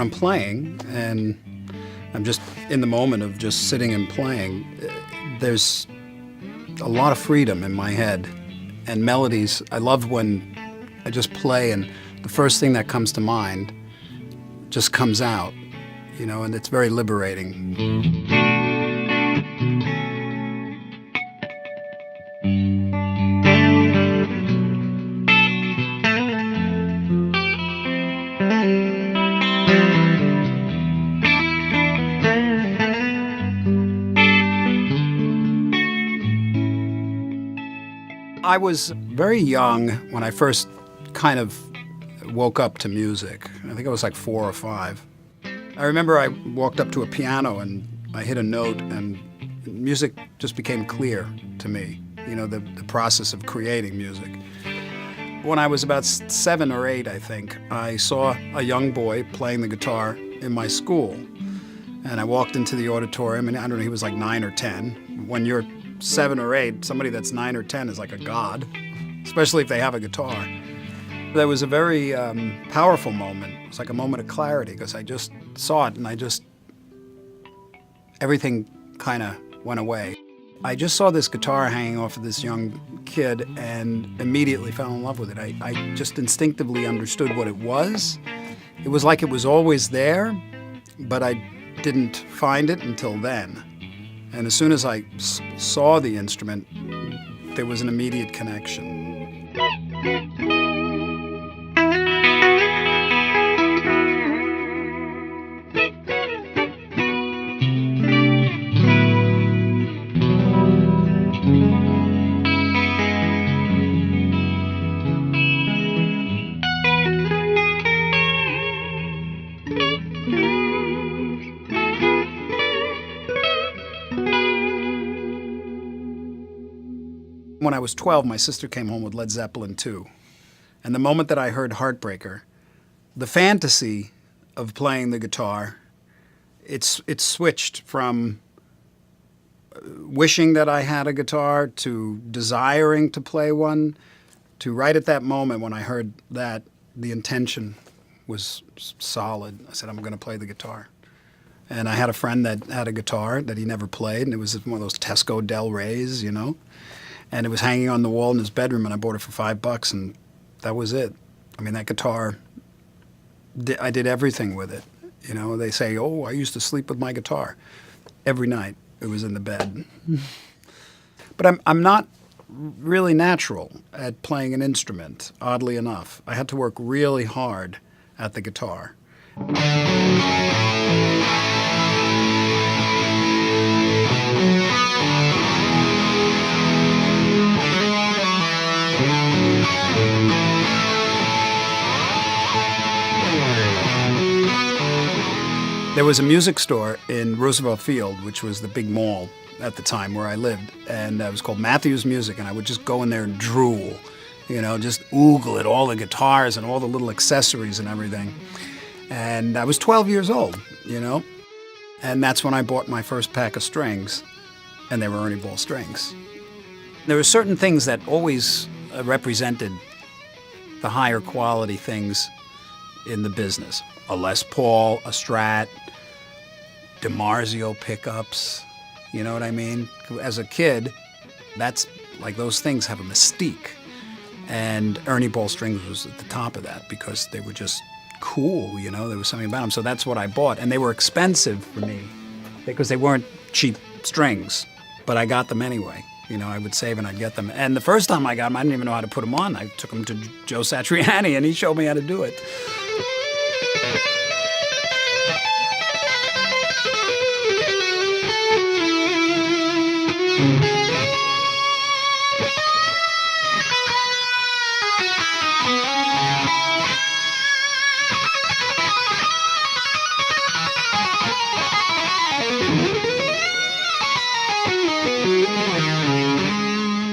I'm playing and I'm just in the moment of just sitting and playing, there's a lot of freedom in my head and melodies. I love when I just play and the first thing that comes to mind just comes out, you know, and it's very liberating. I was very young when I first kind of woke up to music. I think I was like 4 or 5. I remember I walked up to a piano and I hit a note and music just became clear to me, you know, the process of creating music. When I was about 7 or 8, I think, I saw a young boy playing the guitar in my school. And I walked into the auditorium, and I don't know, he was like 9 or 10. When you're 7 or 8, somebody that's 9 or 10 is like a god, especially if they have a guitar. That was a very powerful moment. It was like a moment of clarity because I just saw it and everything kind of went away. I just saw this guitar hanging off of this young kid and immediately fell in love with it. I just instinctively understood what it was. It was like it was always there, but I didn't find it until then. And as soon as I saw the instrument, there was an immediate connection. When I was 12, my sister came home with Led Zeppelin II. And the moment that I heard Heartbreaker, the fantasy of playing the guitar, it switched from wishing that I had a guitar to desiring to play one to right at that moment when I heard that, the intention was solid. I said, I'm going to play the guitar. And I had a friend that had a guitar that he never played, and it was one of those Tesco Del Reys, you know. And it was hanging on the wall in his bedroom, and I bought it for $5, and that was it. I mean, that guitar, I did everything with it. You know, they say, oh, I used to sleep with my guitar. Every night it was in the bed. But I'm not really natural at playing an instrument, oddly enough. I had to work really hard at the guitar. There was a music store in Roosevelt Field, which was the big mall at the time where I lived, and it was called Matthews Music, and I would just go in there and drool, you know, just oogle at all the guitars and all the little accessories and everything. And I was 12 years old, you know, and that's when I bought my first pack of strings, and they were Ernie Ball strings. There were certain things that always represented the higher quality things in the business. A Les Paul, a Strat, DiMarzio pickups, you know what I mean? As a kid, that's like those things have a mystique. And Ernie Ball strings was at the top of that because they were just cool, you know? There was something about them. So that's what I bought. And they were expensive for me because they weren't cheap strings, but I got them anyway. You know, I would save and I'd get them. And the first time I got them, I didn't even know how to put them on. I took them to Joe Satriani and he showed me how to do it.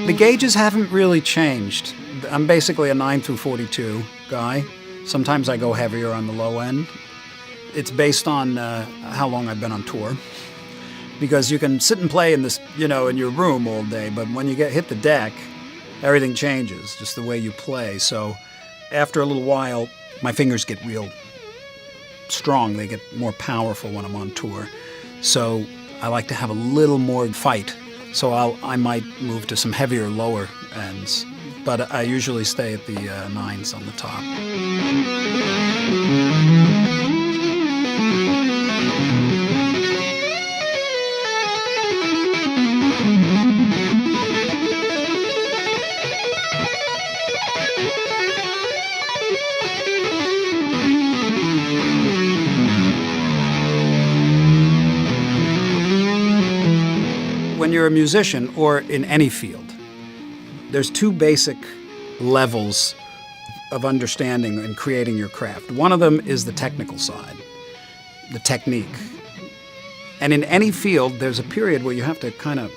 The gauges haven't really changed. I'm basically a 9 through 42 guy. Sometimes I go heavier on the low end. It's based on how long I've been on tour. Because you can sit and play in this, you know, in your room all day, but when you hit the deck, everything changes, just the way you play. So after a little while, my fingers get real strong. They get more powerful when I'm on tour. So I like to have a little more fight. So I might move to some heavier lower ends, but I usually stay at the 9s on the top. When you're a musician, or in any field, there's two basic levels of understanding and creating your craft. One of them is the technical side, the technique. And in any field, there's a period where you have to kind of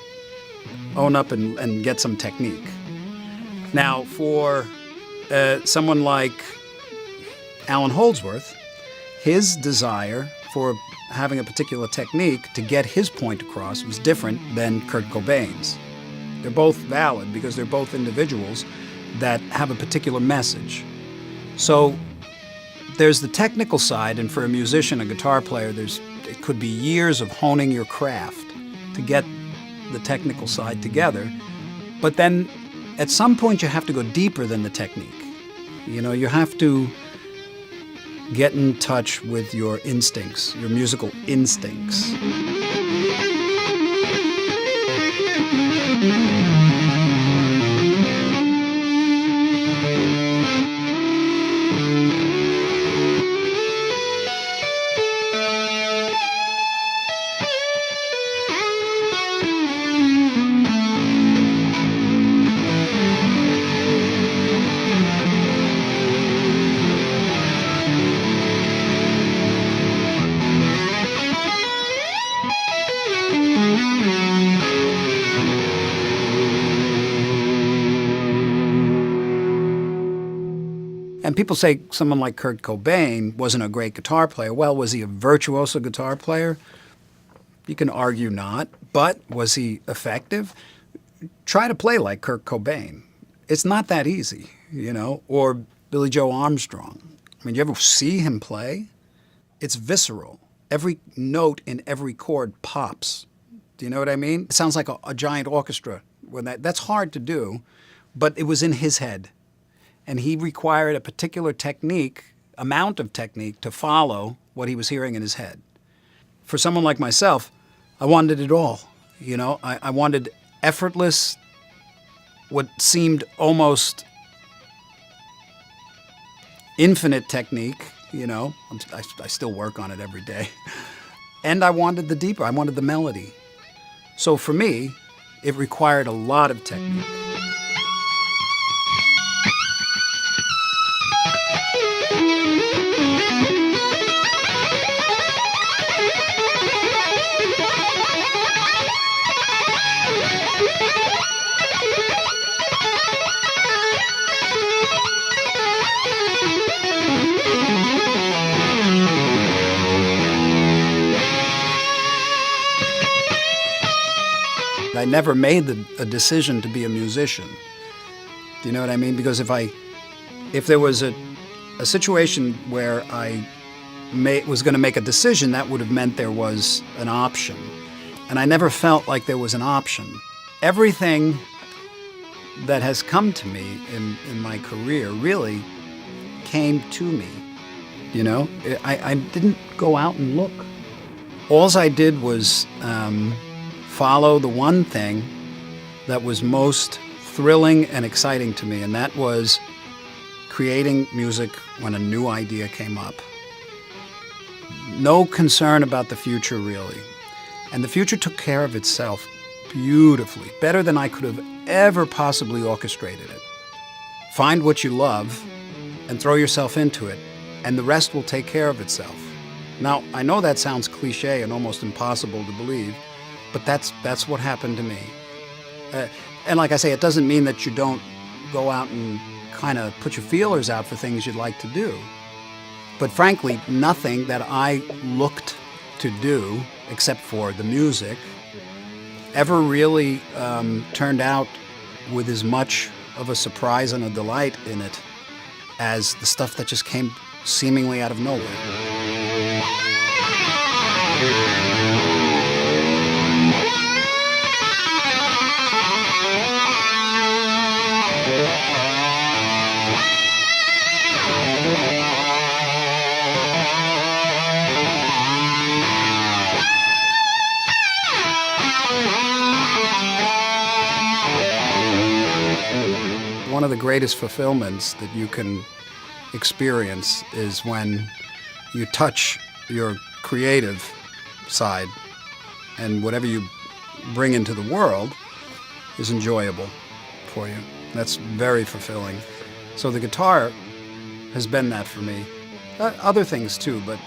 own up and get some technique. Now, for someone like Allan Holdsworth, his desire for having a particular technique to get his point across was different than Kurt Cobain's. They're both valid because they're both individuals that have a particular message. So there's the technical side, and for a musician, a guitar player, it could be years of honing your craft to get the technical side together. But then at some point you have to go deeper than the technique. You know, you have to get in touch with your instincts, your musical instincts. And people say someone like Kurt Cobain wasn't a great guitar player. Well, was he a virtuoso guitar player? You can argue not, but was he effective? Try to play like Kurt Cobain. It's not that easy, you know, or Billy Joe Armstrong. I mean, you ever see him play? It's visceral. Every note in every chord pops. Do you know what I mean? It sounds like a giant orchestra. That's hard to do, but it was in his head. And he required a particular amount of technique to follow what he was hearing in his head. For someone like myself, I wanted it all. You know, I wanted effortless, what seemed almost infinite technique, you know. I still work on it every day. And I wanted the deeper, I wanted the melody. So for me, it required a lot of technique. I never made a decision to be a musician. Do you know what I mean? Because if there was a situation where I was going to make a decision, that would have meant there was an option. And I never felt like there was an option. Everything that has come to me in my career really came to me. You know, I didn't go out and look. All I did was follow the one thing that was most thrilling and exciting to me, and that was creating music when a new idea came up. No concern about the future, really. And the future took care of itself beautifully, better than I could have ever possibly orchestrated it. Find what you love and throw yourself into it, and the rest will take care of itself. Now, I know that sounds cliche and almost impossible to believe, but that's what happened to me. And like I say, it doesn't mean that you don't go out and kind of put your feelers out for things you'd like to do. But frankly, nothing that I looked to do, except for the music, ever really turned out with as much of a surprise and a delight in it as the stuff that just came seemingly out of nowhere. One of the greatest fulfillments that you can experience is when you touch your creative side, and whatever you bring into the world is enjoyable for you. That's very fulfilling. So the guitar has been that for me. Other things too, but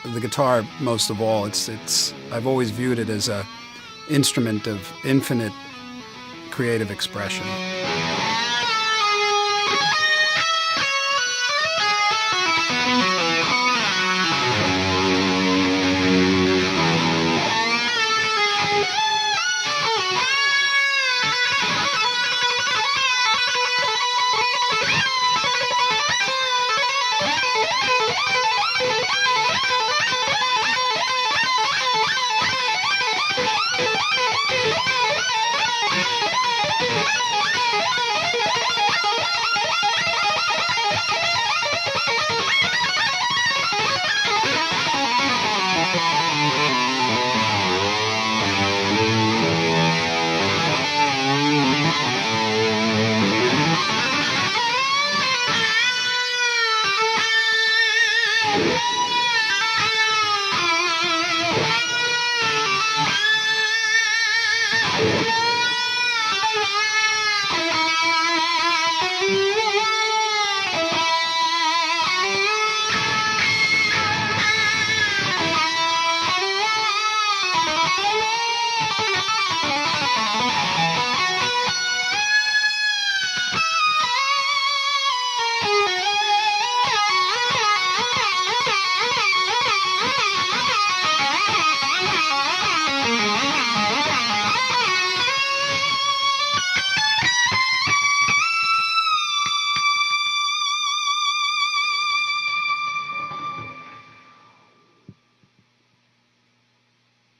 the guitar most of all. I've always viewed it as an instrument of infinite creative expression.